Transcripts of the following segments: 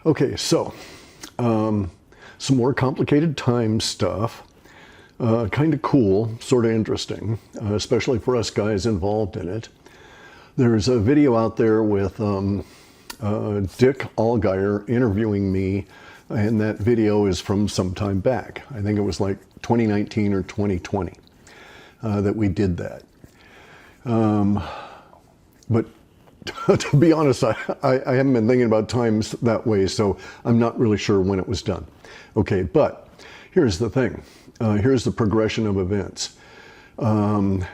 Okay, so some more complicated time stuff. Kind of cool, sort of interesting, especially for us guys involved in it. There's a video out there with Dick Allgaier interviewing me, and that video is from some time back. I think it was like 2019 or 2020 that we did that. But to be honest, I haven't been thinking about times that way, so I'm not really sure when it was done. Okay, but here's the thing. Here's the progression of events. In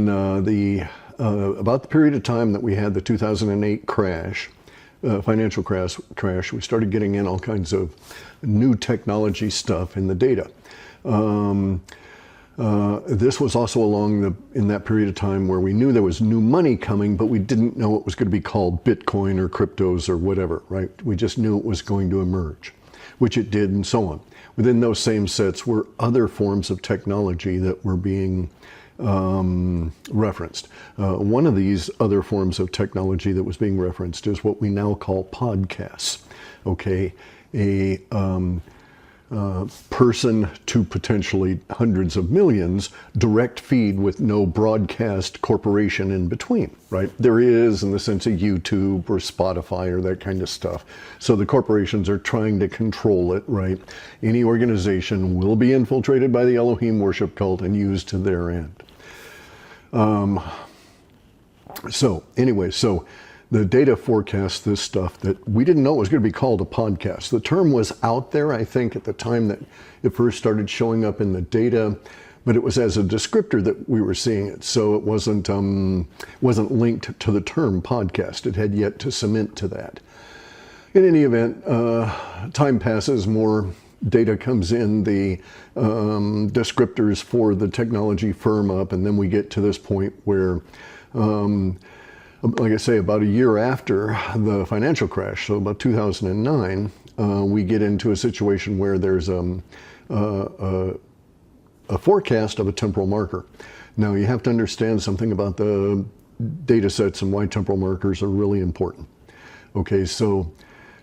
about the period of time that we had the 2008 crash, financial crash, we started getting in all kinds of new technology stuff in the data. This was also in that period of time where we knew there was new money coming, but we didn't know it was going to be called Bitcoin or cryptos or whatever, right? We just knew it was going to emerge, which it did, and so on. Within those same sets were other forms of technology that were being referenced. One of these other forms of technology that was being referenced is what we now call podcasts. Okay, a person to potentially hundreds of millions direct feed with no broadcast corporation in between, right? There is in the sense of YouTube or Spotify or that kind of stuff. So the corporations are trying to control it, right? Any organization will be infiltrated by the Elohim worship cult and used to their end. So the data forecasts this stuff that we didn't know it was going to be called a podcast. The term was out there, I think, at the time that it first started showing up in the data, but it was as a descriptor that we were seeing it. So it wasn't linked to the term podcast. It had yet to cement to that. In any event, time passes, more data comes in, the descriptors for the technology firm up, and then we get to this point where like I say, about a year after the financial crash, so about 2009, we get into a situation where there's a forecast of a temporal marker. Now, you have to understand something about the data sets and why temporal markers are really important. Okay, so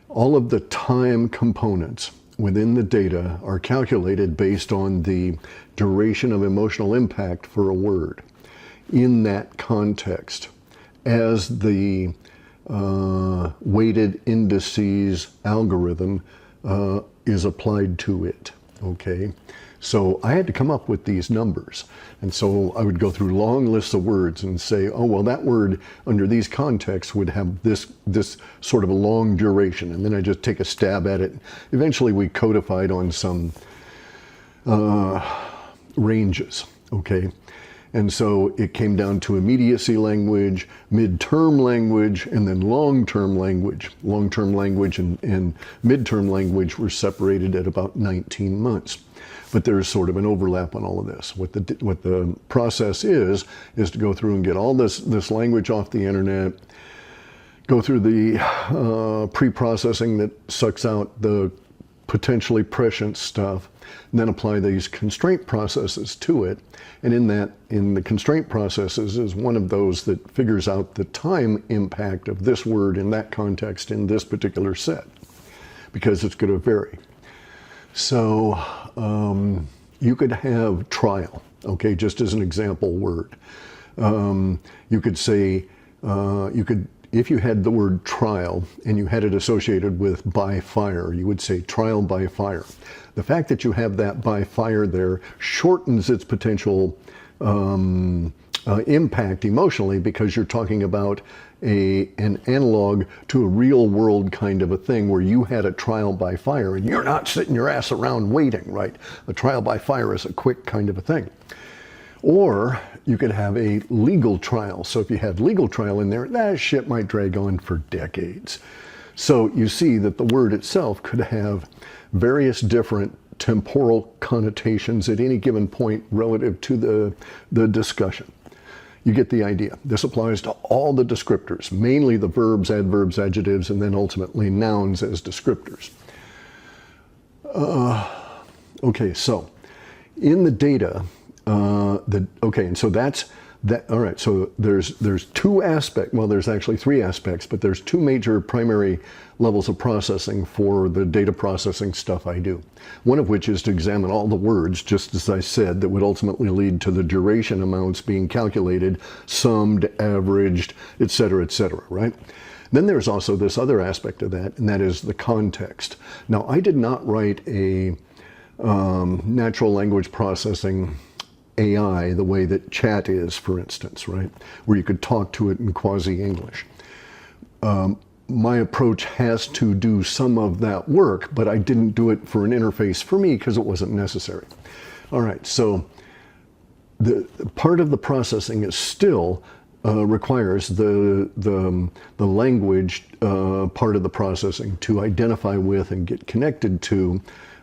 all of the time components within the data are calculated based on the duration of emotional impact for a word in that context, as the weighted indices algorithm is applied to it, okay? So I had to come up with these numbers. And so I would go through long lists of words and say, oh, well, that word under these contexts would have this sort of a long duration. And then I just take a stab at it. Eventually we codified on some ranges, okay? And so it came down to immediacy language, midterm language, and then long-term language. Long-term language and midterm language were separated at about 19 months. But there's sort of an overlap on all of this. What the process is to go through and get all this language off the internet, go through the pre-processing that sucks out the potentially prescient stuff, and then apply these constraint processes to it. And in the constraint processes is one of those that figures out the time impact of this word in that context in this particular set, because it's going to vary. So you could have trial, okay, just as an example word. You could say, if you had the word trial and you had it associated with by fire, you would say trial by fire. The fact that you have that by fire there shortens its potential impact emotionally, because you're talking about an analog to a real world kind of a thing where you had a trial by fire and you're not sitting your ass around waiting, right? A trial by fire is a quick kind of a thing. Or you could have a legal trial. So if you had legal trial in there, that shit might drag on for decades. So you see that the word itself could have various different temporal connotations at any given point relative to the discussion. You get the idea. This applies to all the descriptors, mainly the verbs, adverbs, adjectives, and then ultimately nouns as descriptors. Okay, so in the data, and so that's All right, so there's two aspects, well, there's actually three aspects, but there's two major primary levels of processing for the data processing stuff I do. One of which is to examine all the words, just as I said, that would ultimately lead to the duration amounts being calculated, summed, averaged, et cetera, right? Then there's also this other aspect of that, and that is the context. Now, I did not write a natural language processing AI the way that chat is, for instance, right? Where you could talk to it in quasi-English. My approach has to do some of that work, but I didn't do it for an interface for me because it wasn't necessary. All right, so the part of the processing is still requires the language part of the processing to identify with and get connected to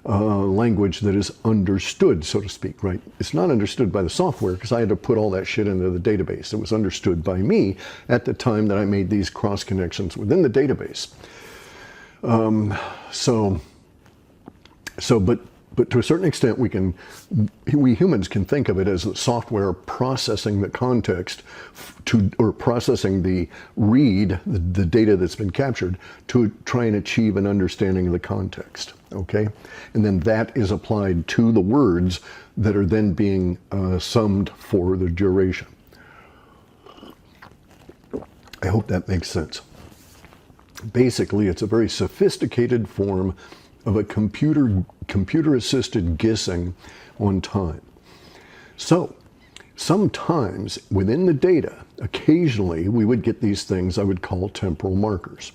language that is understood, so to speak, right? It's not understood by the software because I had to put all that shit into the database. It was understood by me at the time that I made these cross connections within the database. But to a certain extent, we humans can think of it as the software processing the context or processing the the data that's been captured to try and achieve an understanding of the context, okay? And then that is applied to the words that are then being summed for the duration. I hope that makes sense. Basically, it's a very sophisticated form of a computer-assisted guessing on time. So, sometimes within the data, occasionally we would get these things I would call temporal markers,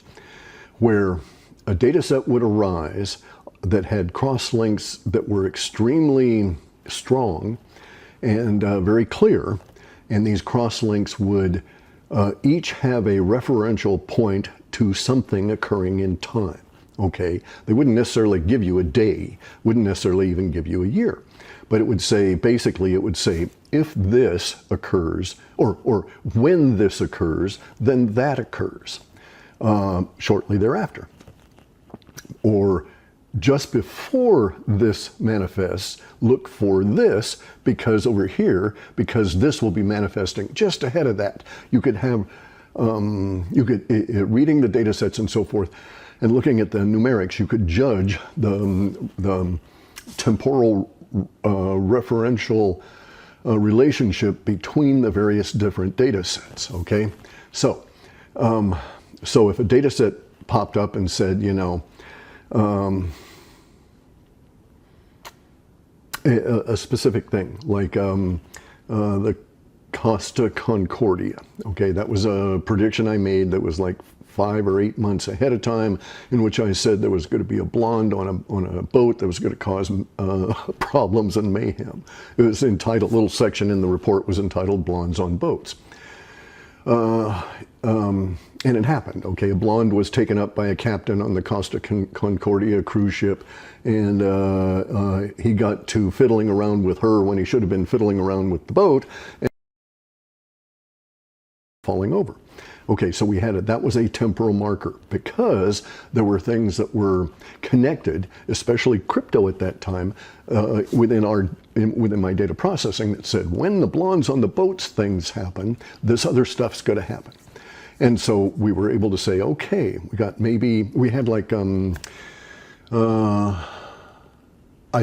where a data set would arise that had cross-links that were extremely strong and very clear, and these cross-links would each have a referential point to something occurring in time. Okay, they wouldn't necessarily give you a day, wouldn't necessarily even give you a year, but it would say, basically it would say, if this occurs, or when this occurs, then that occurs shortly thereafter. Or just before this manifests, look for this, because over here, because this will be manifesting just ahead of that. You could have, reading the data sets and so forth, and looking at the numerics, you could judge the temporal referential relationship between the various different data sets, okay? So, so if a data set popped up and said, you know, a specific thing, like the Costa Concordia, okay? That was a prediction I made that was like 5 or 8 months ahead of time, in which I said there was going to be a blonde on a boat that was going to cause problems and mayhem. It was entitled, little section in the report was entitled "Blondes on Boats." And it happened, okay? A blonde was taken up by a captain on the Costa Concordia cruise ship, and he got to fiddling around with her when he should have been fiddling around with the boat, and falling over. Okay, so we had it. That was a temporal marker because there were things that were connected, especially crypto at that time, within my data processing that said, when the blondes on the boats things happen, this other stuff's going to happen. And so we were able to say, okay, we had like, I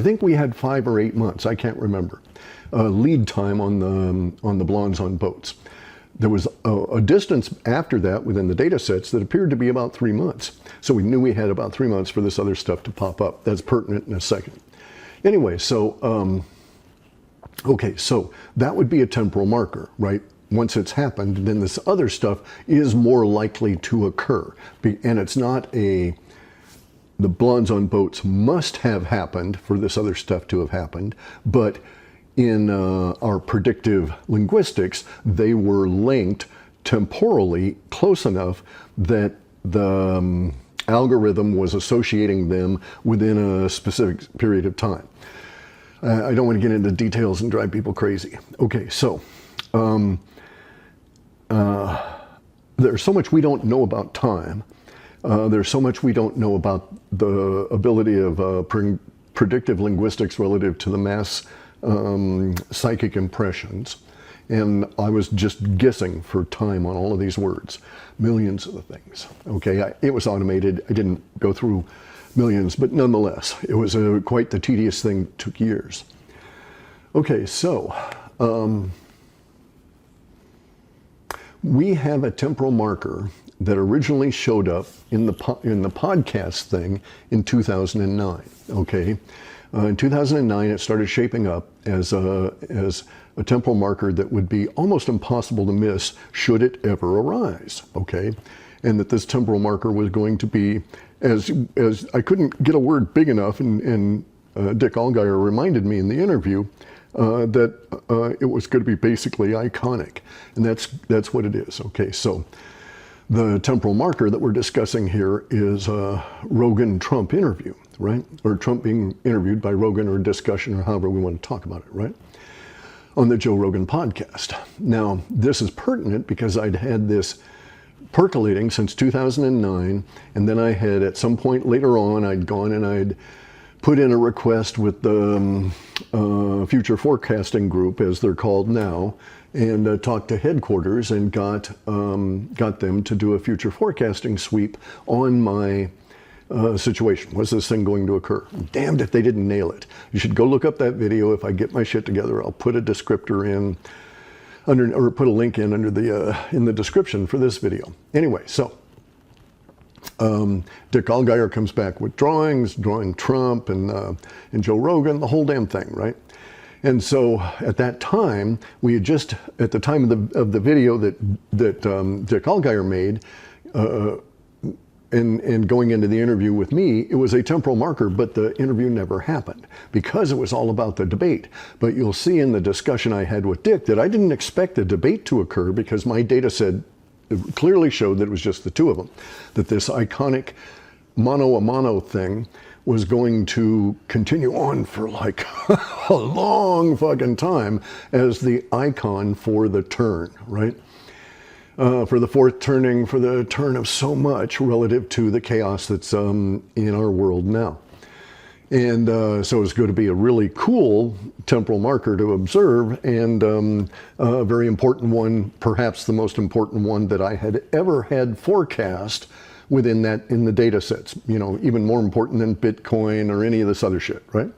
think we had 5 or 8 months, I can't remember, lead time on the blondes on boats. There was a distance after that within the data sets that appeared to be about 3 months. So we knew we had about 3 months for this other stuff to pop up. That's pertinent in a second. Anyway, so, okay, so that would be a temporal marker, right? Once it's happened, then this other stuff is more likely to occur. And it's not the blondes on boats must have happened for this other stuff to have happened, but in our predictive linguistics, they were linked temporally close enough that the algorithm was associating them within a specific period of time. I don't want to get into details and drive people crazy. Okay, so there's so much we don't know about time. There's so much we don't know about the ability of predictive linguistics relative to the mass psychic impressions. And I was just guessing for time on all of these words, millions of the things. Okay, it was automated. I didn't go through millions, but nonetheless, it was quite the tedious thing. It took years. Okay, so we have a temporal marker that originally showed up in the podcast thing in 2009. Okay, in 2009, it started shaping up as a temporal marker that would be almost impossible to miss should it ever arise. Okay, and that this temporal marker was going to be, as I couldn't get a word big enough, and Dick Allgaier reminded me in the interview that it was going to be basically iconic, and that's what it is. Okay, so the temporal marker that we're discussing here is a Rogan-Trump interview, right? Or Trump being interviewed by Rogan, or discussion, or however we want to talk about it, right? On the Joe Rogan podcast. Now, this is pertinent because I'd had this percolating since 2009, and then I had, at some point later on, I'd gone and I'd put in a request with the future forecasting group, as they're called now, and talked to headquarters and got them to do a future forecasting sweep on my situation. Was this thing going to occur? Damned if they didn't nail it. You should go look up that video. If I get my shit together, I'll put a descriptor in or put a link in under the in the description for this video. Anyway, so Dick Allgaier comes back with drawings, drawing Trump and Joe Rogan, the whole damn thing, right? And so at that time, we had just, at the time of the video that Dick Allgaier made, and going into the interview with me, it was a temporal marker, but the interview never happened because it was all about the debate. But you'll see in the discussion I had with Dick that I didn't expect the debate to occur because my data set clearly showed that it was just the two of them, that this iconic mano-a-mano thing was going to continue on for like a long fucking time as the icon for the turn, right? For the fourth turning, for the turn of so much relative to the chaos that's in our world now. And so it's going to be a really cool temporal marker to observe, and a very important one, perhaps the most important one that I had ever had forecast within that, in the data sets, you know, even more important than Bitcoin or any of this other shit, right?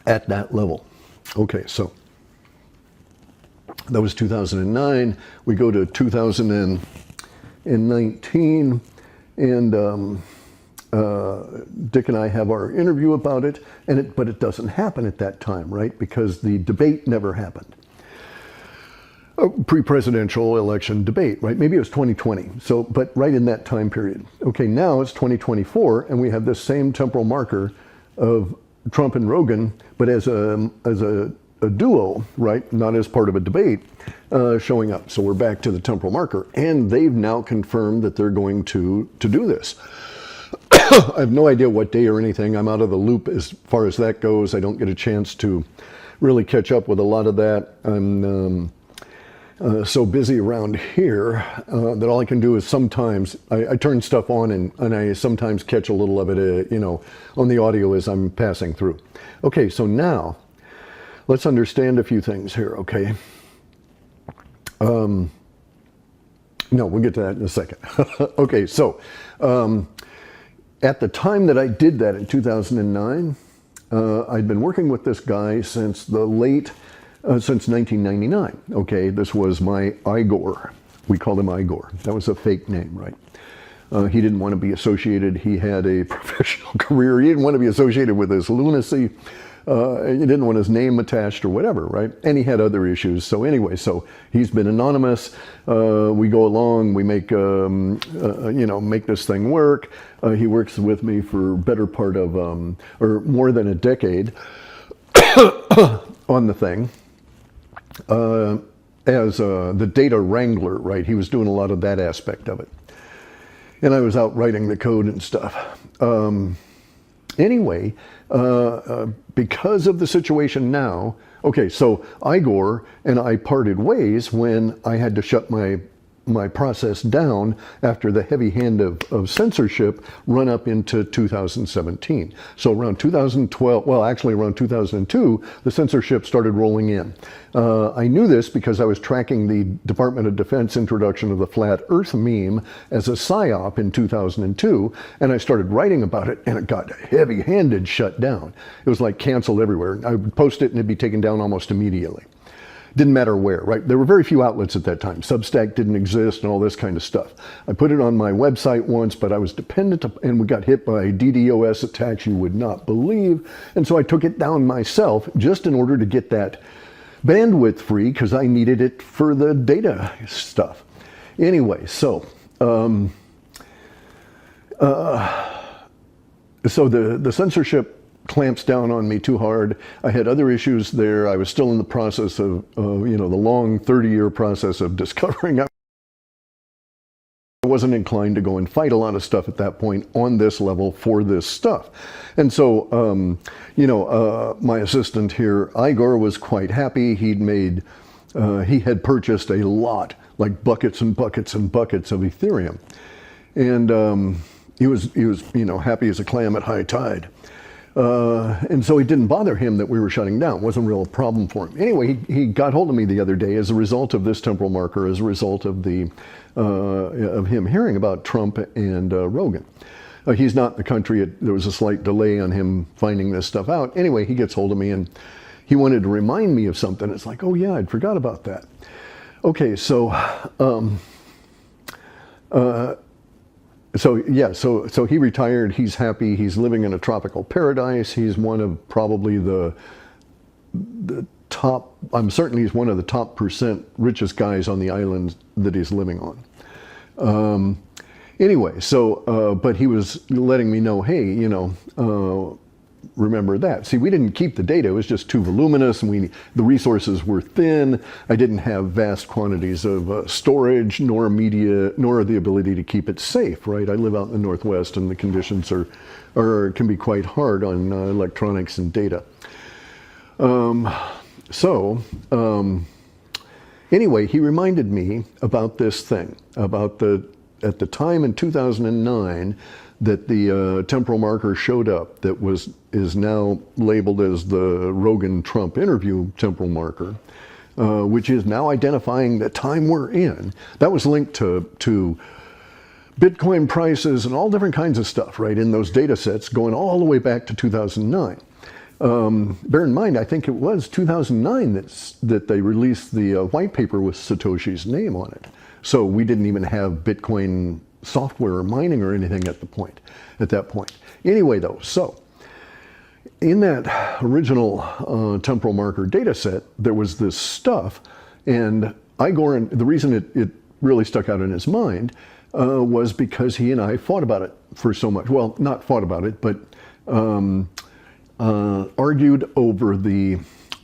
At that level. Okay, so that was 2009. We go to 2019, and Dick and I have our interview about it, but it doesn't happen at that time, right? Because the debate never happened. A pre-presidential election debate, right? Maybe it was 2020. So, but right in that time period. Okay, now it's 2024, and we have this same temporal marker of Trump and Rogan, but as a duo, right? Not as part of a debate, showing up. So we're back to the temporal marker, and they've now confirmed that they're going to do this. I have no idea what day or anything. I'm out of the loop as far as that goes. I don't get a chance to really catch up with a lot of that. I'm so busy around here that all I can do is sometimes I turn stuff on, and I sometimes catch a little of it, you know, on the audio as I'm passing through. Okay, so now let's understand a few things here, okay? No, we'll get to that in a second. Okay, so at the time that I did that in 2009, I'd been working with this guy since since 1999. Okay, this was my Igor. We called him Igor. That was a fake name, right? He didn't want to be associated. He had a professional career. He didn't want to be associated with this lunacy. He didn't want his name attached or whatever, right? And he had other issues. So anyway, so he's been anonymous. We go along. We make, you know, make this thing work. He works with me for better part of, or more than a decade on the thing. As the data wrangler, right? He was doing a lot of that aspect of it. And I was out writing the code and stuff. Anyway, because of the situation now, okay, so Igor and I parted ways when I had to shut my my process down after the heavy hand of censorship run up into 2017. So around 2012, well, actually around 2002, the censorship started rolling in. I knew this because I was tracking the Department of Defense introduction of the flat Earth meme as a PSYOP in 2002, and I started writing about it, and it got heavy-handed shut down. It was like canceled everywhere. I would post it and it'd be taken down almost immediately. Didn't matter where, right? There were very few outlets at that time. Substack didn't exist and all this kind of stuff. I put it on my website once, but I was dependent, and we got hit by DDoS attacks you would not believe. And so I took it down myself just in order to get that bandwidth free because I needed it for the data stuff. Anyway, so the censorship clamps down on me too hard. I had other issues there. I was still in the process of, the long 30-year process of discovering. I wasn't inclined to go and fight a lot of stuff at that point on this level for this stuff. And so, my assistant here, Igor, was quite happy. He had purchased a lot, like buckets and buckets and buckets of Ethereum. And he was happy as a clam at high tide. And so it didn't bother him that we were shutting down. It wasn't a real problem for him. Anyway, he got hold of me the other day as a result of this temporal marker, as a result of of him hearing about Trump and Rogan. He's not in the country. There was a slight delay on him finding this stuff out. Anyway, he gets hold of me and he wanted to remind me of something. It's like, oh yeah, I'd forgot about that. Okay, so he retired. He's happy. He's living in a tropical paradise. He's one of probably the top, I'm certain he's one of the top % richest guys on the island that he's living on. Anyway, but he was letting me know, hey, remember that. See, we didn't keep the data. It was just too voluminous, and the resources were thin. I didn't have vast quantities of storage, nor media, nor the ability to keep it safe, right? I live out in the Northwest, and the conditions can be quite hard on electronics and data. Anyway, he reminded me about this thing, about at the time in 2009, that the temporal marker showed up that is now labeled as the Rogan-Trump interview temporal marker, which is now identifying the time we're in. That was linked to Bitcoin prices and all different kinds of stuff, right, in those data sets going all the way back to 2009. Bear in mind, I think it was 2009 that they released the white paper with Satoshi's name on it. So we didn't even have Bitcoin software or mining or anything at that point. Anyway, though, so in that original temporal marker data set, there was this stuff, and Igor, and the reason it really stuck out in his mind was because he and I fought about it for so much. Well, not fought about it, but argued over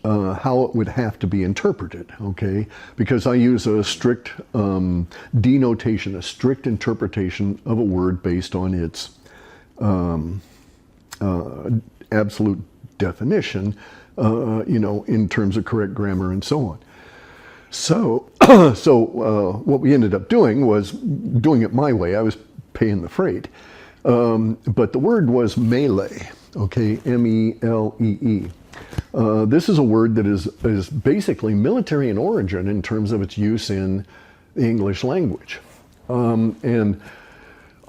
how it would have to be interpreted, okay? Because I use a strict denotation, a strict interpretation of a word based on its absolute definition, in terms of correct grammar and so on. So, what we ended up doing was doing it my way. I was paying the freight. But the word was melee, okay, M-E-L-E-E. This is a word that is basically military in origin in terms of its use in the English language. And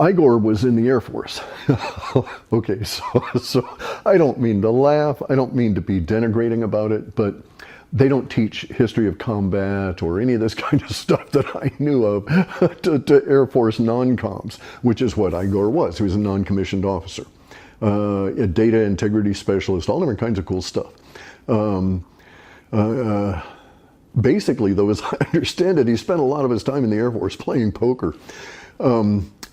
Igor was in the Air Force. Okay, so I don't mean to laugh, I don't mean to be denigrating about it, but they don't teach history of combat or any of this kind of stuff that I knew of to Air Force non-coms, which is what Igor was. He was a non-commissioned officer. A data integrity specialist, all different kinds of cool stuff. Basically, though, as I understand it, he spent a lot of his time in the Air Force playing poker.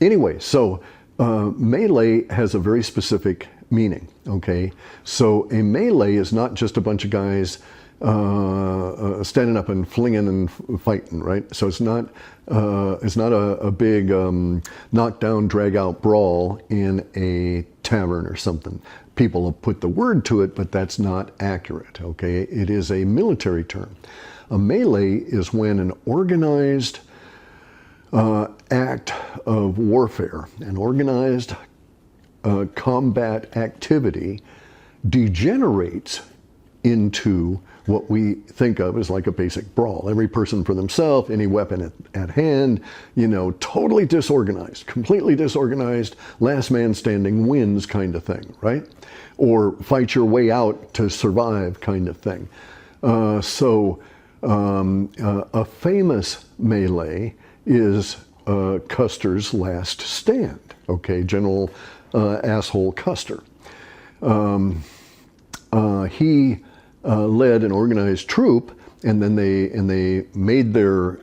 Anyway, so melee has a very specific meaning, okay? So a melee is not just a bunch of guys standing up and flinging and fighting, right? So it's not a big knockdown, drag out brawl in a tavern or something. People have put the word to it, but that's not accurate, okay? It is a military term. A melee is when an organized act of warfare, an organized combat activity, degenerates into what we think of as like a basic brawl. Every person for themselves, any weapon at hand, you know, totally disorganized, completely disorganized, last man standing wins kind of thing, right? Or fight your way out to survive kind of thing. A famous melee is Custer's Last Stand, okay, General Asshole Custer. He led an organized troop, and then they made their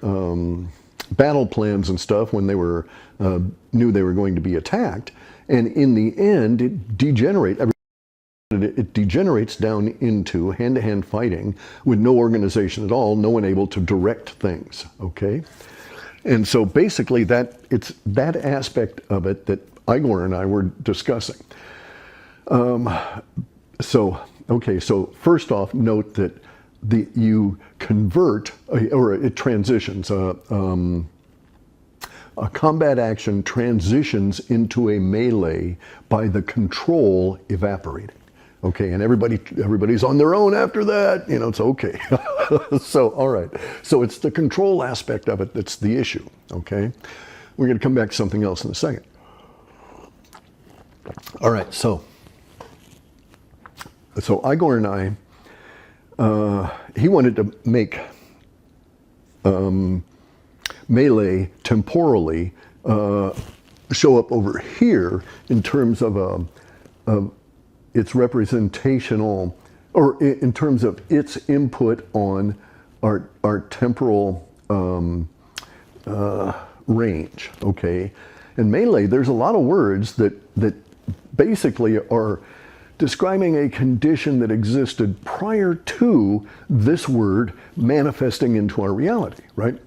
battle plans and stuff when they were knew they were going to be attacked, and in the end it degenerates down into hand-to-hand fighting with no organization at all, no one able to direct things, okay? And so basically it's that aspect of it that Igor and I were discussing. So first off, note that you convert, or it transitions, a combat action transitions into a melee by the control evaporating. Okay, and everybody's on their own after that, you know, it's okay. So, all right. So it's the control aspect of it that's the issue, okay? We're going to come back to something else in a second. All right, so Igor and I, he wanted to make melee temporally show up over here in terms of its representational, or in terms of its input on our temporal range, okay? In melee, there's a lot of words that basically are describing a condition that existed prior to this word manifesting into our reality, right?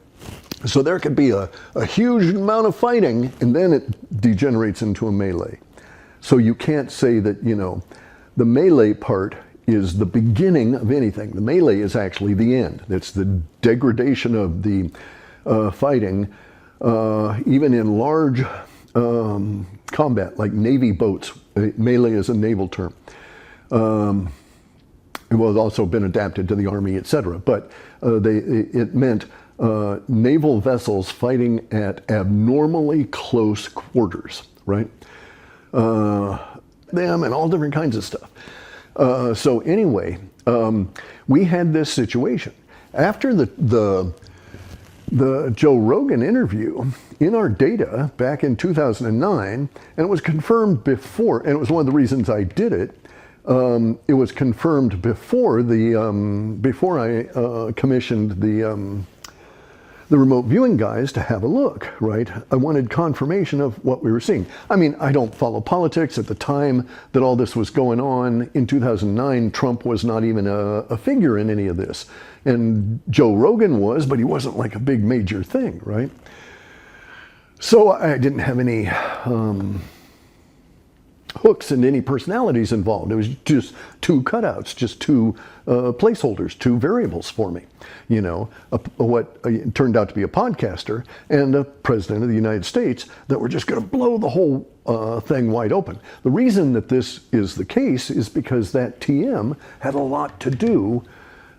So there could be a huge amount of fighting, and then it degenerates into a melee. So you can't say that, you know, the melee part is the beginning of anything. The melee is actually the end. It's the degradation of the fighting, even in large combat, like Navy boats. Melee is a naval term. It was also been adapted to the Army, etc. But it meant naval vessels fighting at abnormally close quarters, right? Them and all different kinds of stuff. So anyway, we had this situation. After the Joe Rogan interview, in our data back in 2009, and it was confirmed before, and it was one of the reasons I did it, it was confirmed before before I commissioned the remote viewing guys to have a look, right? I wanted confirmation of what we were seeing. I mean, I don't follow politics. At the time that all this was going on in 2009, Trump was not even a figure in any of this. And Joe Rogan was, but he wasn't like a big major thing, right? So I didn't have any hooks and any personalities involved. It was just two cutouts, just two placeholders, two variables for me. You know, what turned out to be a podcaster and a president of the United States that were just going to blow the whole thing wide open. The reason that this is the case is because that TM had a lot to do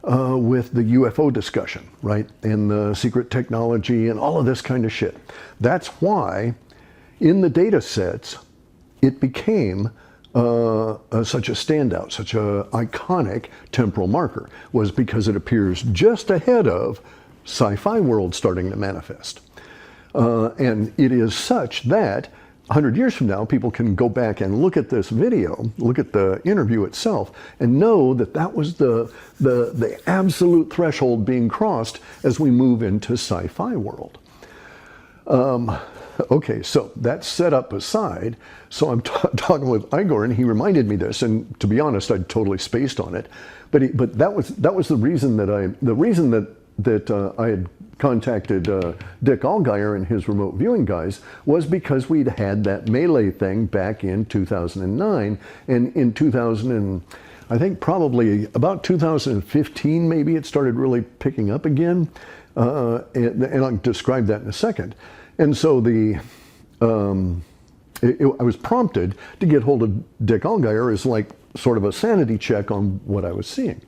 with the UFO discussion, right? And the secret technology and all of this kind of shit. That's why in the data sets, it became such a standout, such an iconic temporal marker, was because it appears just ahead of sci-fi world starting to manifest. And it is such that 100 years from now, people can go back and look at this video, look at the interview itself, and know that that was the absolute threshold being crossed as we move into sci-fi world. Okay, so that's set up aside. So I'm talking with Igor, and he reminded me this, and to be honest, I'd totally spaced on it. But that was the reason that I had contacted Dick Allgaier and his remote viewing guys, was because we'd had that melee thing back in 2009, and in I think probably about 2015, maybe it started really picking up again, and I'll describe that in a second. And so I was prompted to get hold of Dick Allgaier as like sort of a sanity check on what I was seeing.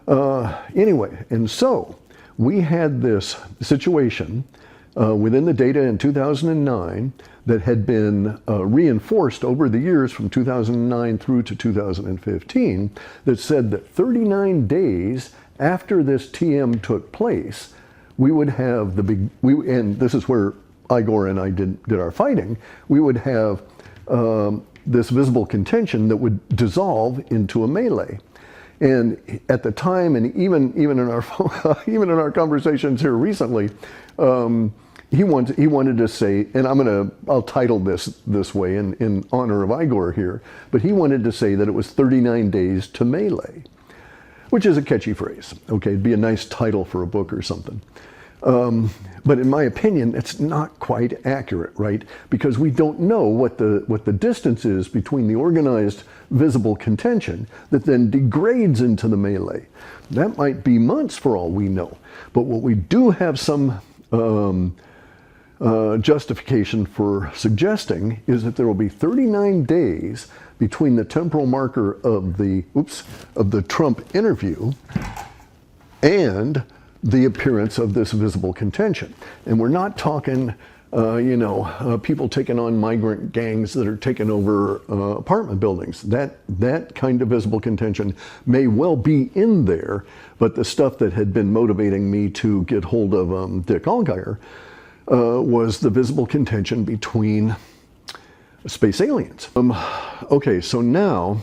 Anyway, and so we had this situation within the data in 2009 that had been reinforced over the years from 2009 through to 2015 that said that 39 days after this TM took place, we would have the big, and this is where Igor and I did our fighting, we would have this visible contention that would dissolve into a melee. And at the time, and even in our even in our conversations here recently, he wanted to say, and I'll title this way in honor of Igor here, but he wanted to say that it was 39 days to melee, which is a catchy phrase. Okay, it'd be a nice title for a book or something. But in my opinion, it's not quite accurate, right? Because we don't know what the distance is between the organized visible contention that then degrades into the melee. That might be months for all we know. But what we do have some justification for suggesting is that there will be 39 days between the temporal marker of the Trump interview and the appearance of this visible contention. And we're not talking, people taking on migrant gangs that are taking over apartment buildings. That kind of visible contention may well be in there, but the stuff that had been motivating me to get hold of Dick Allgaier was the visible contention between space aliens. Okay, so now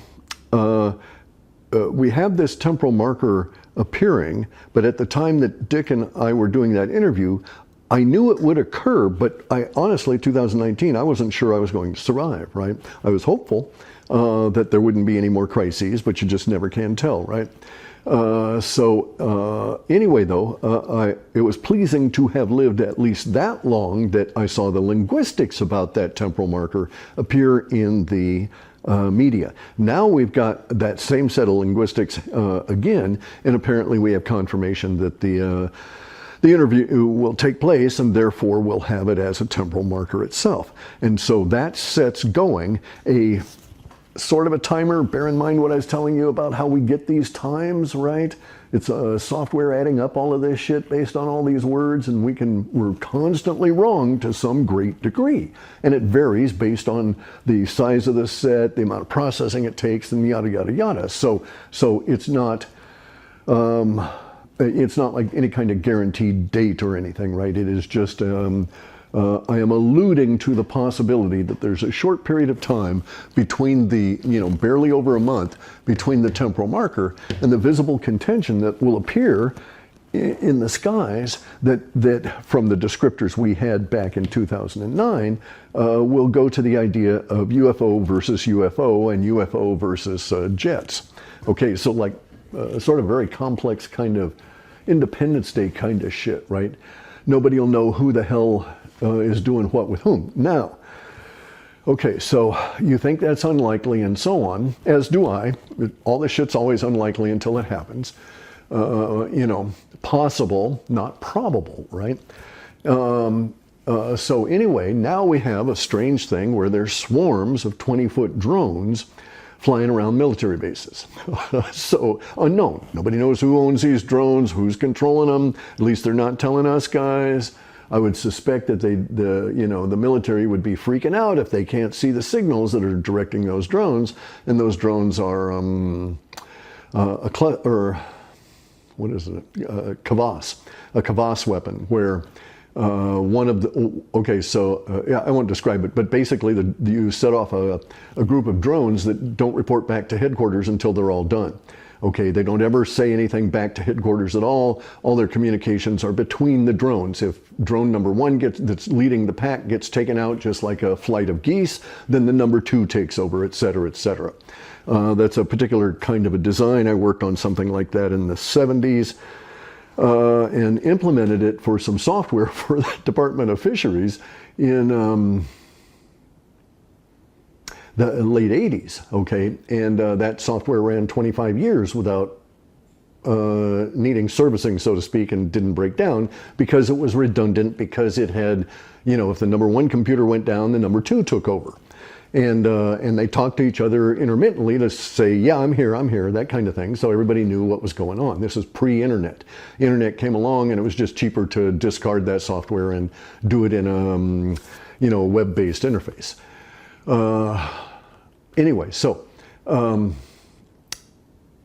we have this temporal marker appearing, but at the time that Dick and I were doing that interview, I knew it would occur, but I honestly, 2019, I wasn't sure I was going to survive, right? I was hopeful that there wouldn't be any more crises, but you just never can tell, right? Anyway, though, it was pleasing to have lived at least that long that I saw the linguistics about that temporal marker appear in the media. Now we've got that same set of linguistics again, and apparently we have confirmation that the interview will take place, and therefore we'll have it as a temporal marker itself. And so that sets going a sort of a timer. Bear in mind what I was telling you about how we get these times, right? It's a software adding up all of this shit based on all these words, and we're constantly wrong to some great degree. And it varies based on the size of the set, the amount of processing it takes, and yada, yada, yada. So it's not like any kind of guaranteed date or anything, right? It is just, I am alluding to the possibility that there's a short period of time between barely over a month between the temporal marker and the visible contention that will appear in the skies that from the descriptors we had back in 2009 will go to the idea of UFO versus UFO and UFO versus jets. Okay, so like sort of very complex kind of Independence Day kind of shit, right? Nobody will know who the hell is doing what with whom. Now, okay, so you think that's unlikely and so on, as do I. All this shit's always unlikely until it happens. Possible, not probable, right? So anyway, now we have a strange thing where there's swarms of 20-foot drones flying around military bases. So unknown. Nobody knows who owns these drones, who's controlling them. At least they're not telling us guys. I would suspect that the military would be freaking out if they can't see the signals that are directing those drones, and those drones are a kvass weapon, where one of the, I won't describe it, but basically you set off a group of drones that don't report back to headquarters until they're all done. Okay, they don't ever say anything back to headquarters at all. All their communications are between the drones. If drone number one that's leading the pack gets taken out just like a flight of geese, then the number two takes over, et cetera, et cetera. That's a particular kind of a design. I worked on something like that in the 70s and implemented it for some software for the Department of Fisheries in the late 80s, okay? And that software ran 25 years without needing servicing, so to speak, and didn't break down because it was redundant, because it had, if the number one computer went down, the number two took over. And they talked to each other intermittently to say, yeah, I'm here, that kind of thing. So everybody knew what was going on. This is pre-internet. Internet came along and it was just cheaper to discard that software and do it in a web-based interface. Anyway, so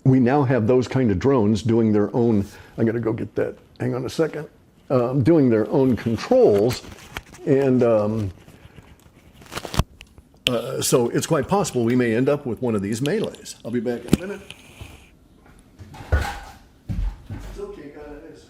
we now have those kind of drones doing their own, I gotta go get that, hang on a second, doing their own controls. And so it's quite possible we may end up with one of these melees. I'll be back in a minute. It's okay, guys.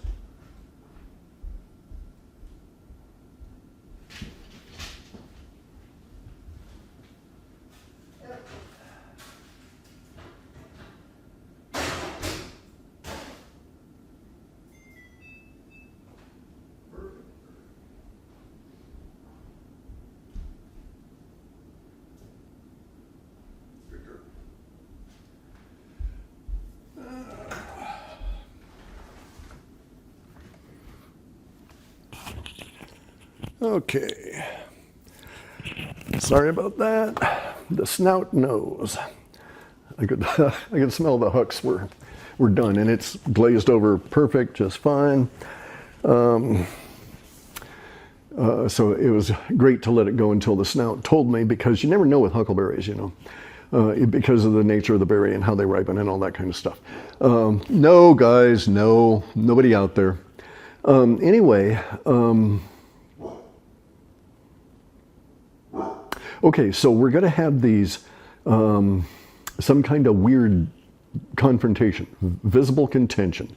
Okay, sorry about that. The snout knows. I could smell the hooks were done, and it's glazed over perfect, just fine. So it was great to let it go until the snout told me, because you never know with huckleberries, because of the nature of the berry and how they ripen and all that kind of stuff. No, guys, no, nobody out there. Anyway. Okay, so we're going to have these, some kind of weird confrontation, visible contention,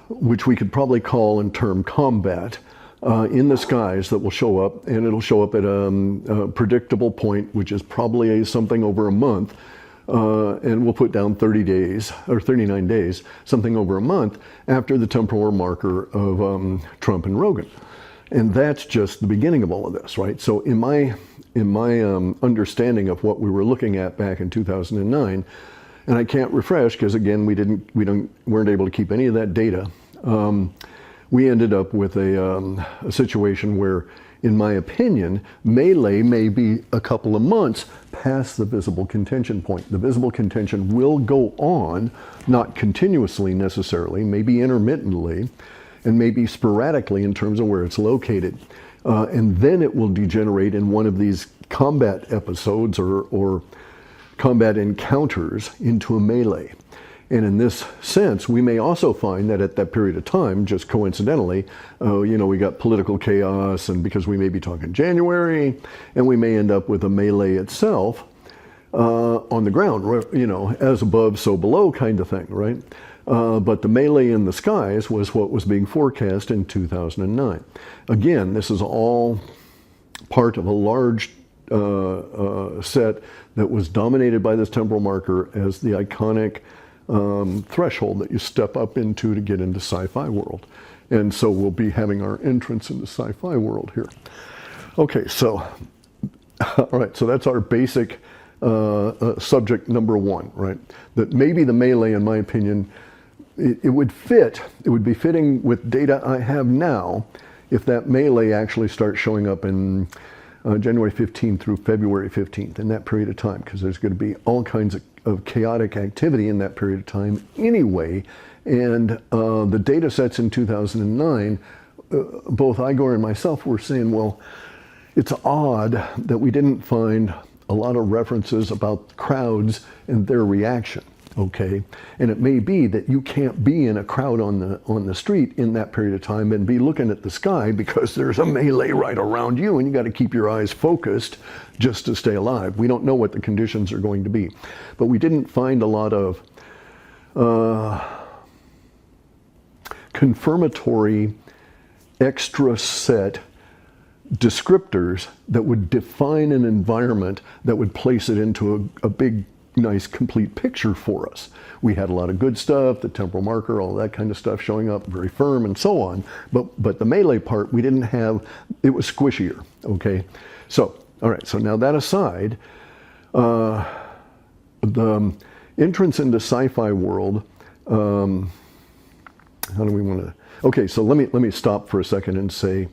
which we could probably call and term combat, in the skies that will show up, and it'll show up at a predictable point, which is probably something over a month, and we'll put down 30 days, or 39 days, something over a month after the temporal marker of Trump and Rogan. And that's just the beginning of all of this, right? So in my understanding of what we were looking at back in 2009, and I can't refresh because again weren't able to keep any of that data. We ended up with a situation where, in my opinion, melee may be a couple of months past the visible contention point. The visible contention will go on, not continuously necessarily, maybe intermittently, and maybe sporadically in terms of where it's located. And then it will degenerate in one of these combat episodes or combat encounters into a melee. And in this sense, we may also find that at that period of time, just coincidentally, we got political chaos, and because we may be talking January, and we may end up with a melee itself on the ground, as above, so below kind of thing, right? But the melee in the skies was what was being forecast in 2009. Again, this is all part of a large set that was dominated by this temporal marker as the iconic threshold that you step up into to get into sci-fi world. And so we'll be having our entrance into sci-fi world here. Okay, so, all right, so that's our basic subject number one, right? That maybe the melee, in my opinion, it would be fitting with data I have now if that melee actually starts showing up in January 15th through February 15th, in that period of time, because there's going to be all kinds of chaotic activity in that period of time anyway. And the data sets in 2009, both Igor and myself were saying, well, it's odd that we didn't find a lot of references about crowds and their reaction. Okay, and it may be that you can't be in a crowd on the street in that period of time and be looking at the sky because there's a melee right around you, and you got to keep your eyes focused just to stay alive. We don't know what the conditions are going to be, but we didn't find a lot of confirmatory extra set descriptors that would define an environment that would place it into a big, nice, complete picture for us. We had a lot of good stuff, the temporal marker, all that kind of stuff showing up very firm and so on. But the melee part, we didn't have, it was squishier, okay? So, all right, so now that aside, the entrance into sci-fi world, how do we want to? Okay, so let me stop for a second and say,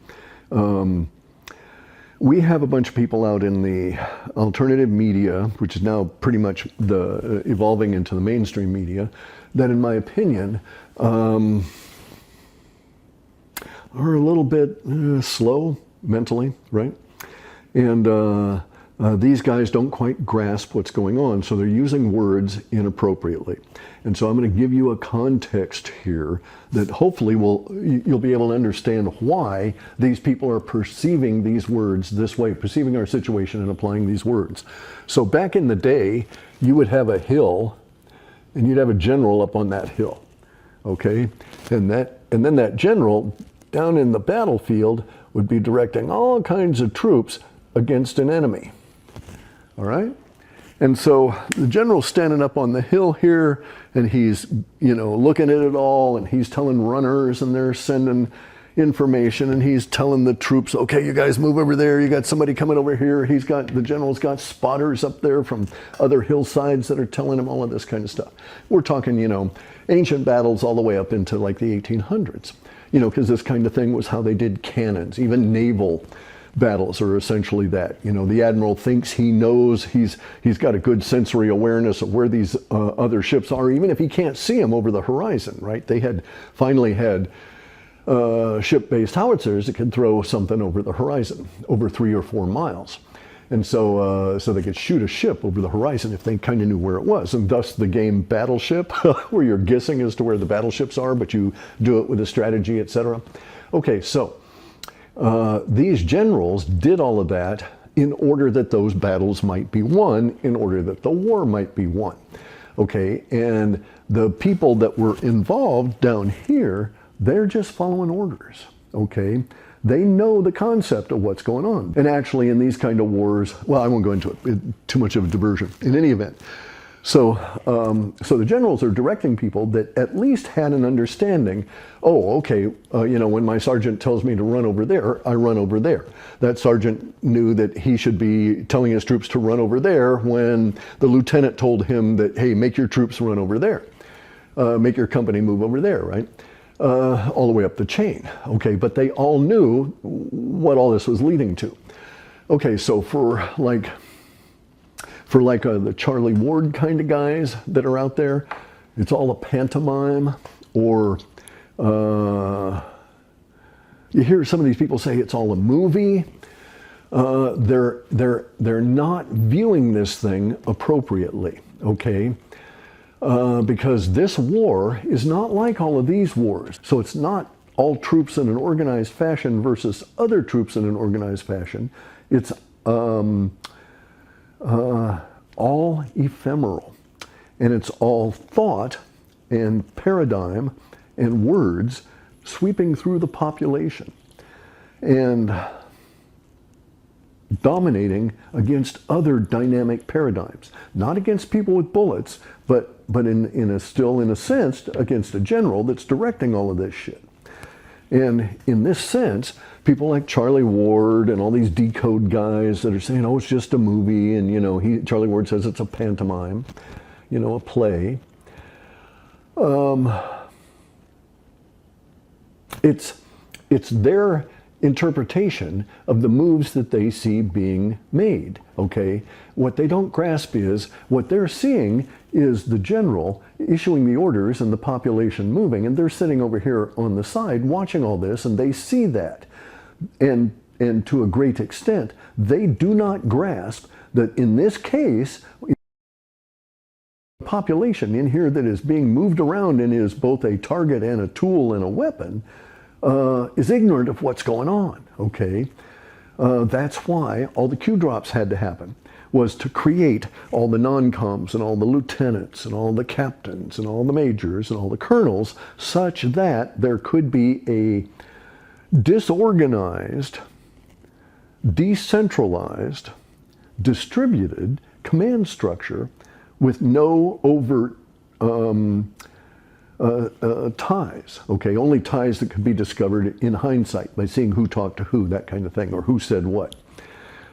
we have a bunch of people out in the alternative media, which is now pretty much evolving into the mainstream media, that in my opinion are a little bit slow mentally, right? And these guys don't quite grasp what's going on, so they're using words inappropriately. And so I'm going to give you a context here that hopefully you'll be able to understand why these people are perceiving these words this way, perceiving our situation and applying these words. So back in the day, you would have a hill, and you'd have a general up on that hill, okay? And then that general down in the battlefield would be directing all kinds of troops against an enemy. All right? And so the general's standing up on the hill here, and he's, looking at it all, and he's telling runners, and they're sending information, and he's telling the troops, okay, you guys move over there, you got somebody coming over here. The general's got spotters up there from other hillsides that are telling him all of this kind of stuff. We're talking, ancient battles all the way up into like the 1800s, because this kind of thing was how they did cannons. Even naval battles are essentially that. The admiral thinks he knows, he's got a good sensory awareness of where these other ships are, even if he can't see them over the horizon, right? They had finally had ship-based howitzers that could throw something over the horizon, over 3 or 4 miles. And so they could shoot a ship over the horizon if they kind of knew where it was. And thus the game Battleship, where you're guessing as to where the battleships are, but you do it with a strategy, etc. Okay, so these generals did all of that in order that those battles might be won, in order that the war might be won. Okay, and the people that were involved down here, they're just following orders. Okay, they know the concept of what's going on. And actually in these kind of wars, well, I won't go into it, too much of a diversion in any event. So the generals are directing people that at least had an understanding. Oh, okay, when my sergeant tells me to run over there, I run over there. That sergeant knew that he should be telling his troops to run over there when the lieutenant told him that, hey, make your troops run over there. Make your company move over there, right? All the way up the chain. Okay, but they all knew what all this was leading to. Okay, so for the Charlie Ward kind of guys that are out there, it's all a pantomime, or you hear some of these people say it's all a movie. They're not viewing this thing appropriately, okay? Because this war is not like all of these wars. So it's not all troops in an organized fashion versus other troops in an organized fashion. It's all ephemeral, and it's all thought and paradigm and words sweeping through the population and dominating against other dynamic paradigms, not against people with bullets, but still in a sense against a general that's directing all of this shit. And in this sense, people like Charlie Ward and all these decode guys that are saying, oh, it's just a movie, and Charlie Ward says it's a pantomime, a play. It's their interpretation of the moves that they see being made, okay? What they don't grasp is, what they're seeing is the general issuing the orders and the population moving, and they're sitting over here on the side watching all this, and they see that. And to a great extent, they do not grasp that in this case, the population in here that is being moved around and is both a target and a tool and a weapon is ignorant of what's going on, okay? That's why all the Q drops had to happen, was to create all the non-coms and all the lieutenants and all the captains and all the majors and all the colonels, such that there could be a disorganized, decentralized, distributed command structure with no overt ties, okay? Only ties that could be discovered in hindsight by seeing who talked to who, that kind of thing, or who said what.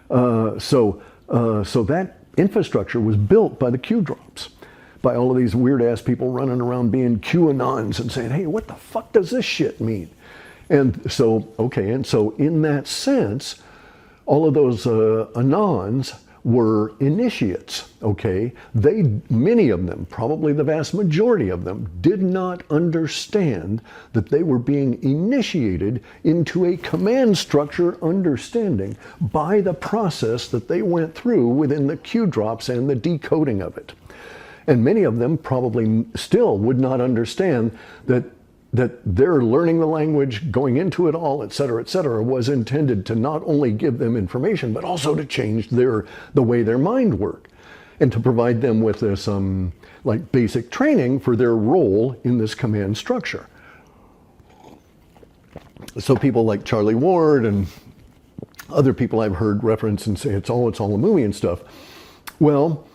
So that infrastructure was built by the Q drops. by all of these weird ass people running around being QAnons and saying, hey, what the fuck does this shit mean? And so, okay, and so in that sense, all of those Anons were initiates, okay? Many of them, probably the vast majority of them, did not understand that they were being initiated into a command structure understanding by the process that they went through within the Q drops and the decoding of it. And many of them probably still would not understand that their learning the language, going into it all, et cetera, was intended to not only give them information, but also to change the way their mind worked, and to provide them with this like basic training for their role in this command structure. So people like Charlie Ward and other people I've heard reference and say it's all a movie and stuff. Well,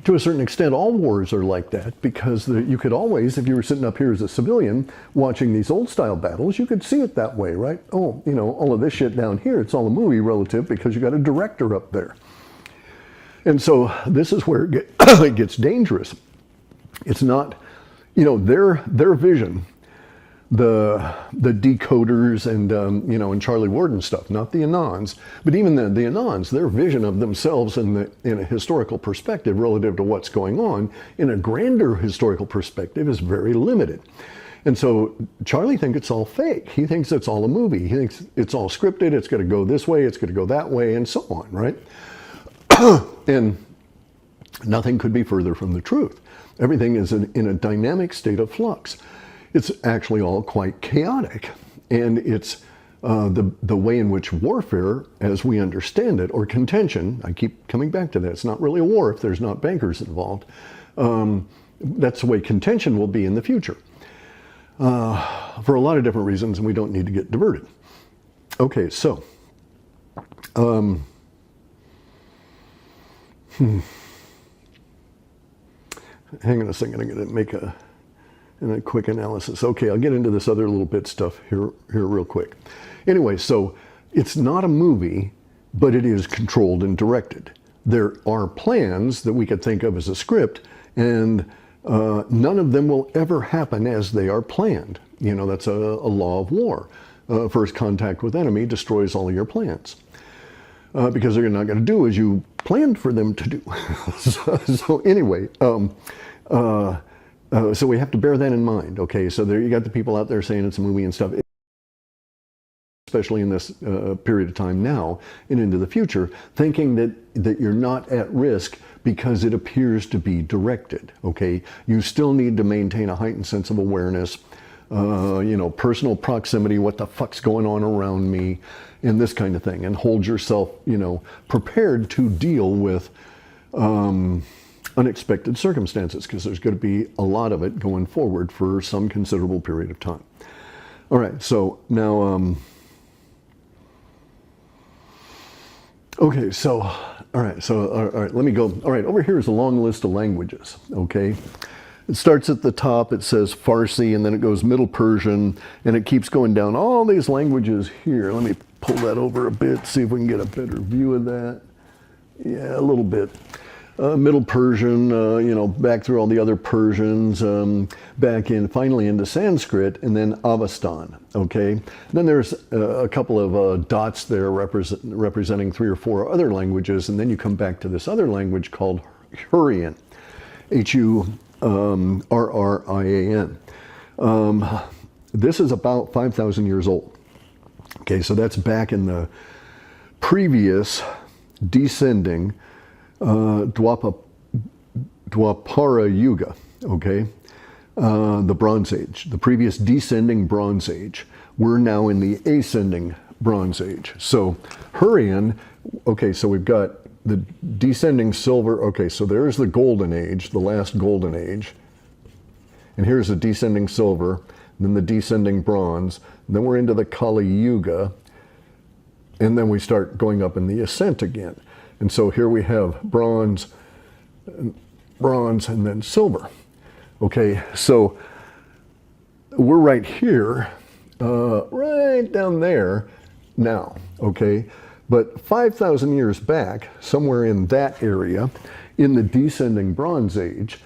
to a certain extent, all wars are like that, because you could always, if you were sitting up here as a civilian watching these old style battles, you could see it that way, right? Oh, you know, all of this shit down here, it's all a movie relative because you got a director up there. And so this is where it gets dangerous. It's not, you know, their vision, the decoders and you know, and Charlie Ward and stuff, not the Anons, but even the Anons, their vision of themselves in a historical perspective relative to what's going on in a grander historical perspective is very limited. And so Charlie thinks it's all fake. He thinks it's all a movie. He thinks it's all scripted. It's going to go this way. It's going to go that way, and so on, right? And nothing could be further from the truth. Everything is in a dynamic state of flux. It's actually all quite chaotic, and it's the way in which warfare, as we understand it, or contention, I keep coming back to that, it's not really a war if there's not bankers involved. That's the way contention will be in the future, for a lot of different reasons, and we don't need to get diverted. Okay, so, hang on a second, I'm going to make a quick analysis. Okay, I'll get into this other little bit stuff here real quick. Anyway, so it's not a movie, but it is controlled and directed. There are plans that we could think of as a script, and none of them will ever happen as they are planned. You know, that's a law of war. First contact with enemy destroys all of your plans, because they're not going to do as you planned for them to do. So anyway, so we have to bear that in mind, okay? So there you got the people out there saying it's a movie and stuff, especially in this period of time now and into the future, thinking that you're not at risk because it appears to be directed, okay? You still need to maintain a heightened sense of awareness, you know, personal proximity, what the fuck's going on around me, and this kind of thing, and hold yourself, you know, prepared to deal with unexpected circumstances, because there's going to be a lot of it going forward for some considerable period of time. All right, so now, okay, so, all right, let me go. All right, over here is a long list of languages, okay? It starts at the top, it says Farsi, and then it goes Middle Persian, and it keeps going down all these languages here. Let me pull that over a bit, see if we can get a better view of that. Yeah, a little bit. Middle Persian, you know, back through all the other Persians, back in, finally into Sanskrit, and then Avestan, okay? Then there's a couple of dots there representing 3 or 4 other languages, and then you come back to this other language called Hurrian, H-U-R-R-I-A-N. This is about 5,000 years old, okay? So that's back in the previous descending Dwapara Yuga, okay? The Bronze Age, the previous descending Bronze Age. We're now in the ascending Bronze Age. So Hurrian, okay, so we've got the descending silver, okay, so there's the Golden Age, the last Golden Age. And here's the descending silver, then the descending bronze, then we're into the Kali Yuga, and then we start going up in the ascent again. And so here we have bronze, and then silver. Okay, so we're right here, right down there now, okay? But 5,000 years back, somewhere in that area, in the descending Bronze Age,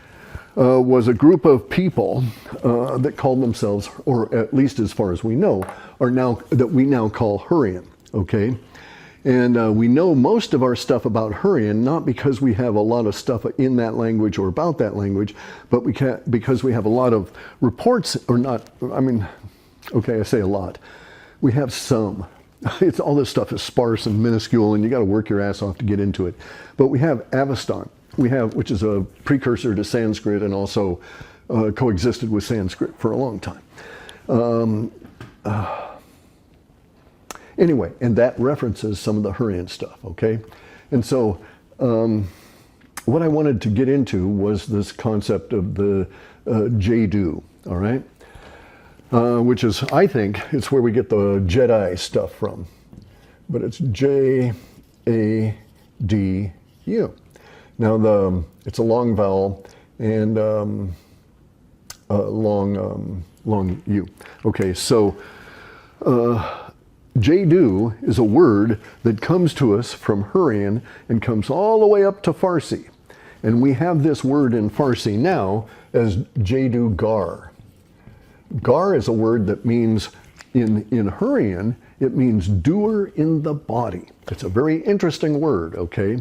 was a group of people that called themselves, or at least as far as we know, that we now call Hurrian, okay? And we know most of our stuff about Hurrian, not because we have a lot of stuff in that language or about that language, but because we have a lot of reports, or not, I mean, okay, I say a lot. We have some. All this stuff is sparse and minuscule, and you got to work your ass off to get into it. But we have Avestan, which is a precursor to Sanskrit and also coexisted with Sanskrit for a long time. Anyway, and that references some of the Hurrian stuff, okay? And so what I wanted to get into was this concept of the Jadu, all right? Which is, I think, it's where we get the Jedi stuff from. But it's J-A-D-U. Now, it's a long vowel and long U. Okay, so Jadu is a word that comes to us from Hurrian and comes all the way up to Farsi. And we have this word in Farsi now as Jadu Gar. Gar is a word that means, in Hurrian, it means doer in the body. It's a very interesting word, okay?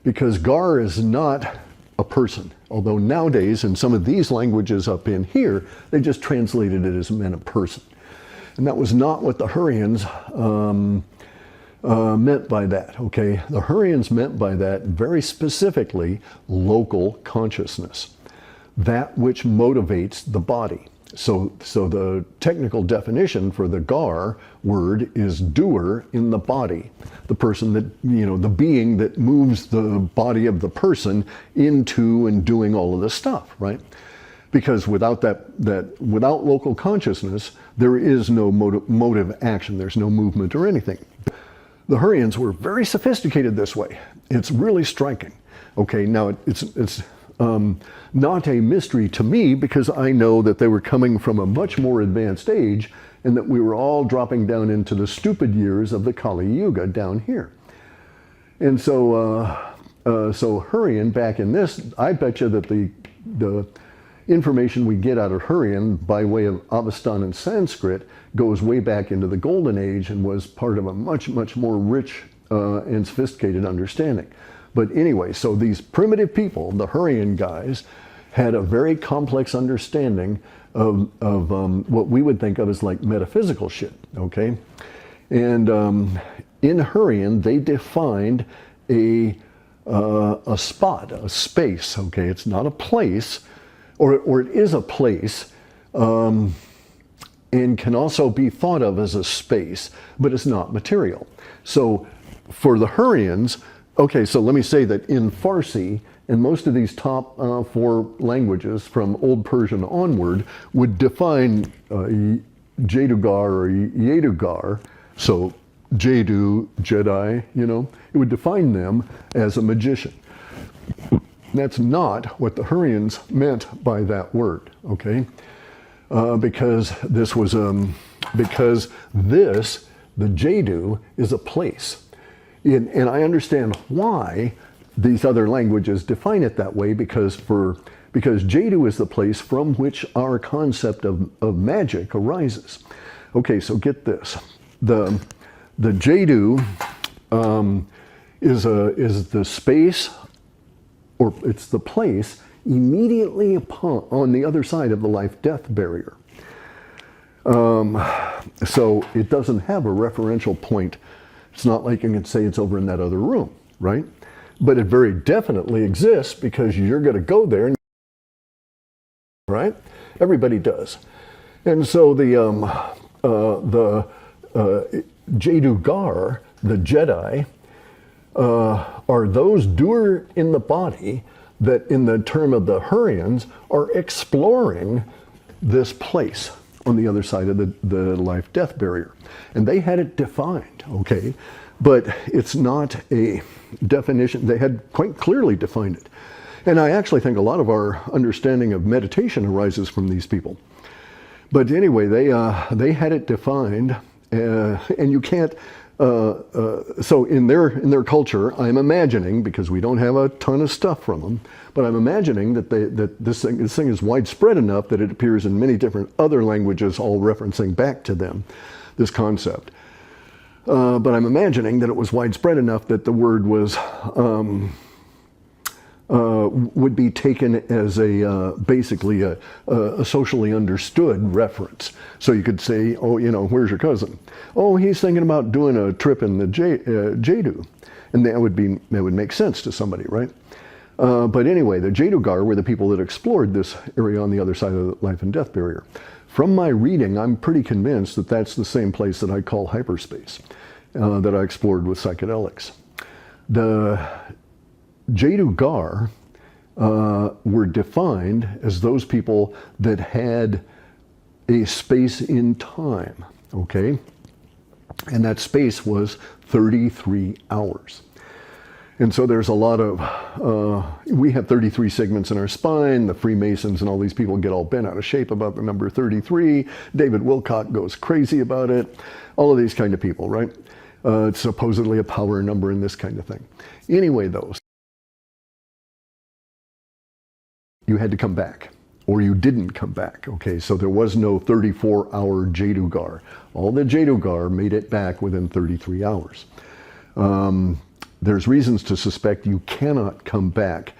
Because Gar is not a person. Although nowadays, in some of these languages up in here, they just translated it as meant a person. And that was not what the Hurrians meant by that, okay? The Hurrians meant by that, very specifically, local consciousness. That which motivates the body. So the technical definition for the Gar word is doer in the body. The person that, the being that moves the body of the person into and doing all of this stuff, right? Because without without local consciousness, there is no motive action. There's no movement or anything. The Hurrians were very sophisticated this way. It's really striking. Okay, now it's not a mystery to me, because I know that they were coming from a much more advanced age, and that we were all dropping down into the stupid years of the Kali Yuga down here. And so Hurrian, back in this, I bet you that the information we get out of Hurrian by way of Avestan and Sanskrit goes way back into the Golden Age and was part of a much, much more rich and sophisticated understanding. But anyway, so these primitive people, the Hurrian guys, had a very complex understanding of what we would think of as like metaphysical shit, okay? And in Hurrian, they defined a spot, a space, okay? It's not a place, or it is a place, and can also be thought of as a space, but it's not material. So for the Hurrians, okay, so let me say that in Farsi, and most of these top 4 languages from Old Persian onward would define Jadugar or Yedugar, so Jadu, Jedi, it would define them as a magician. That's not what the Hurrians meant by that word, okay? Because this was, the Jadu is a place. And I understand why these other languages define it that way, because Jadu is the place from which our concept of magic arises. Okay, so get this. The Jadu is the space, or it's the place immediately on the other side of the life-death barrier. So it doesn't have a referential point. It's not like you can say it's over in that other room, right? But it very definitely exists, because you're going to go there, right? Everybody does. And so the Jadugar, the Jedi, are those doer in the body that, in the term of the Hurrians, are exploring this place on the other side of the life-death barrier. And they had it defined, okay? But it's not a definition. They had quite clearly defined it. And I actually think a lot of our understanding of meditation arises from these people. But anyway, they had it defined, and you can't, So in their culture, I'm imagining, because we don't have a ton of stuff from them, but I'm imagining that this thing is widespread enough that it appears in many different other languages, all referencing back to them, this concept. But I'm imagining that it was widespread enough that the word was would be taken as basically a socially understood reference. So you could say, oh, where's your cousin? Oh, he's thinking about doing a trip in the Jadu. And that would make sense to somebody, right? But anyway, the Jadugar were the people that explored this area on the other side of the life and death barrier. From my reading, I'm pretty convinced that that's the same place that I call hyperspace, that I explored with psychedelics. The Jadugar were defined as those people that had a space in time, okay? And that space was 33 hours. And so there's a lot of, we have 33 segments in our spine. The Freemasons and all these people get all bent out of shape about the number 33. David Wilcock goes crazy about it. All of these kind of people, right? It's supposedly a power number and this kind of thing. Anyway, though, you had to come back, or you didn't come back, okay? So there was no 34-hour Jadugar. All the Jadugar made it back within 33 hours. There's reasons to suspect you cannot come back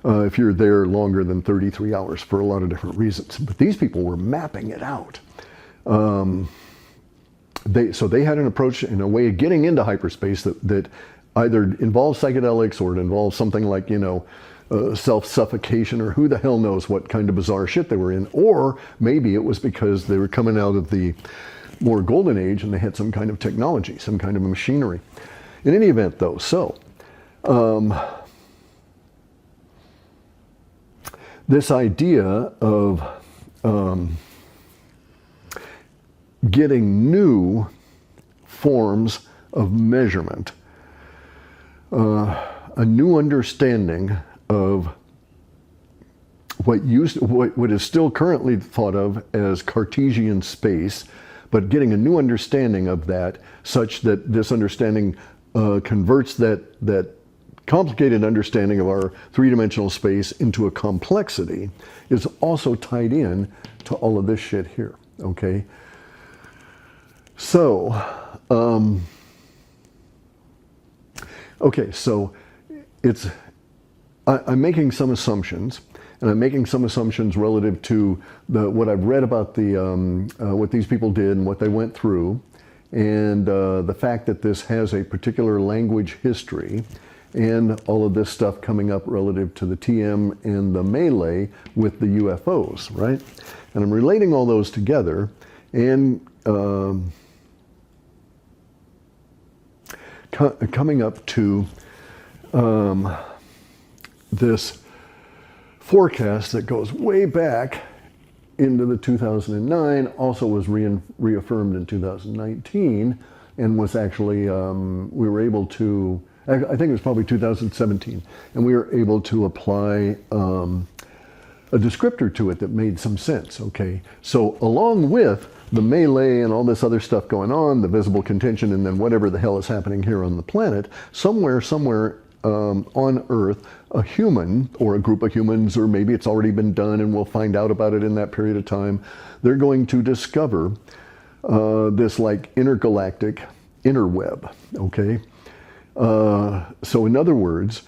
if you're there longer than 33 hours for a lot of different reasons. But these people were mapping it out. So they had an approach and a way of getting into hyperspace that either involved psychedelics or it involved something like, self-suffocation, or who the hell knows what kind of bizarre shit they were in. Or maybe it was because they were coming out of the more golden age and they had some kind of technology, some kind of machinery. In any event, though, so this idea of getting new forms of measurement, a new understanding of what is still currently thought of as Cartesian space, but getting a new understanding of that such that this understanding converts that complicated understanding of our three-dimensional space into a complexity is also tied in to all of this shit here, okay? So, I'm making some assumptions, and I'm making some assumptions relative to what I've read about what these people did and what they went through, and the fact that this has a particular language history, and all of this stuff coming up relative to the TM and the Malay with the UFOs, right? And I'm relating all those together, and coming up to this forecast that goes way back into the 2009, also was reaffirmed in 2019, and was actually, we were able to, I think it was probably 2017, and we were able to apply a descriptor to it that made some sense, okay? So along with the Malay and all this other stuff going on, the visible contention, and then whatever the hell is happening here on the planet, somewhere on Earth, a human or a group of humans, or maybe it's already been done and we'll find out about it in that period of time, they're going to discover this like intergalactic interweb, okay? So in other words,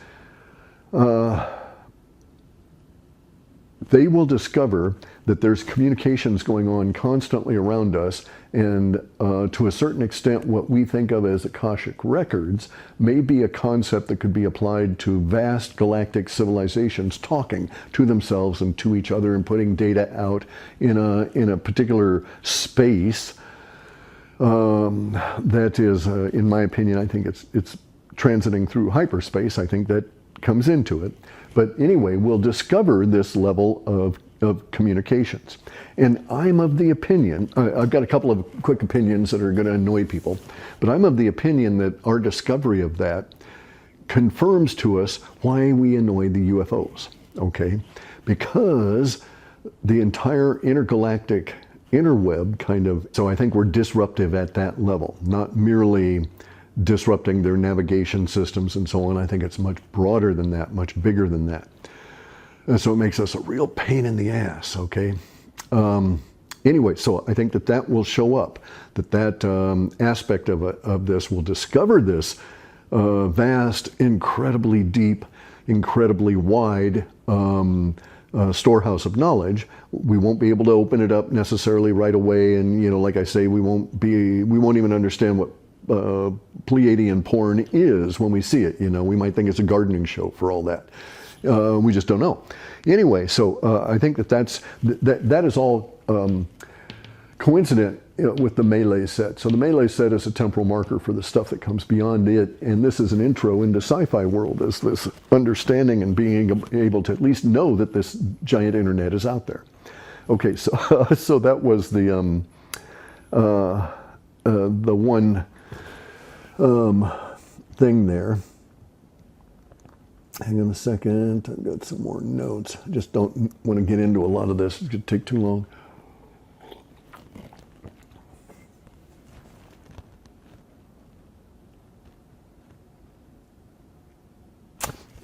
they will discover that there's communications going on constantly around us, and to a certain extent what we think of as Akashic records may be a concept that could be applied to vast galactic civilizations talking to themselves and to each other and putting data out in a particular space that is, in my opinion, I think it's transiting through hyperspace. I think that comes into it. But anyway, we'll discover this level of communications. And I'm of the opinion, I've got a couple of quick opinions that are going to annoy people, but I'm of the opinion that our discovery of that confirms to us why we annoy the UFOs, okay? Because the entire intergalactic interweb kind of. So I think we're disruptive at that level, not merely disrupting their navigation systems and so on. I think it's much broader than that, much bigger than that. And so it makes us a real pain in the ass, okay? Anyway, so I think that that will show up, that aspect of this will discover this vast, incredibly deep, incredibly wide storehouse of knowledge. We won't be able to open it up necessarily right away, and you know, like I say, we won't even understand what Pleiadian porn is when we see it. You know, we might think it's a gardening show for all that. We just don't know. Anyway, so I think that is all coincident with the Melee set. So the Melee set is a temporal marker for the stuff that comes beyond it, and this is an intro into sci-fi world, as this understanding and being able to at least know that this giant internet is out there. Okay, so so that was the one thing there. Hang on a second, I've got some more notes. I just don't want to get into a lot of this, it's going to take too long.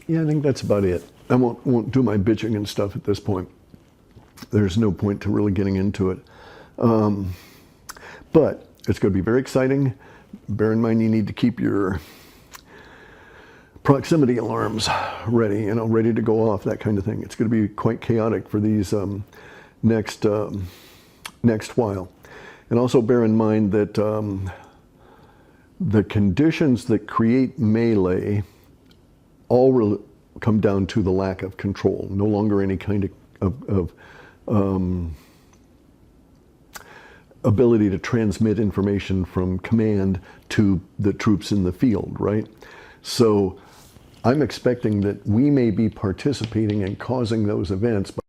Yeah, I think that's about it. I won't do my bitching and stuff at this point. There's no point to really getting into it. But it's going to be very exciting. Bear in mind you need to keep your proximity alarms ready, you know, ready to go off, that kind of thing. It's going to be quite chaotic for these next while. And also bear in mind that the conditions that create melee all come down to the lack of control. No longer any kind of ability to transmit information from command to the troops in the field, right? So I'm expecting that we may be participating in causing those events. But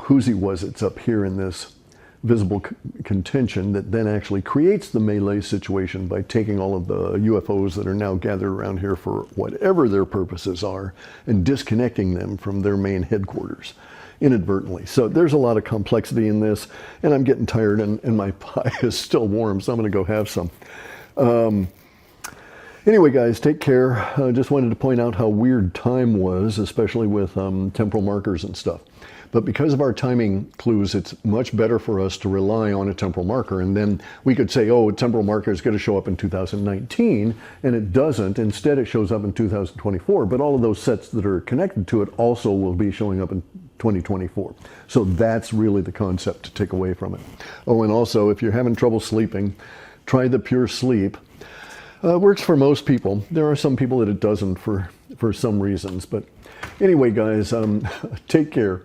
whose he was, it's up here in this visible contention that then actually creates the melee situation by taking all of the UFOs that are now gathered around here for whatever their purposes are and disconnecting them from their main headquarters inadvertently. So there's a lot of complexity in this, and I'm getting tired, and my pie is still warm, so I'm going to go have some. Anyway, guys, take care. Just wanted to point out how weird time was, especially with temporal markers and stuff. But because of our timing clues, it's much better for us to rely on a temporal marker. And then we could say, oh, a temporal marker is going to show up in 2019, and it doesn't. Instead, it shows up in 2024. But all of those sets that are connected to it also will be showing up in 2024. So that's really the concept to take away from it. Oh, and also, if you're having trouble sleeping, try the Pure Sleep. Works for most people. There are some people that it doesn't for some reasons. But anyway, guys, take care.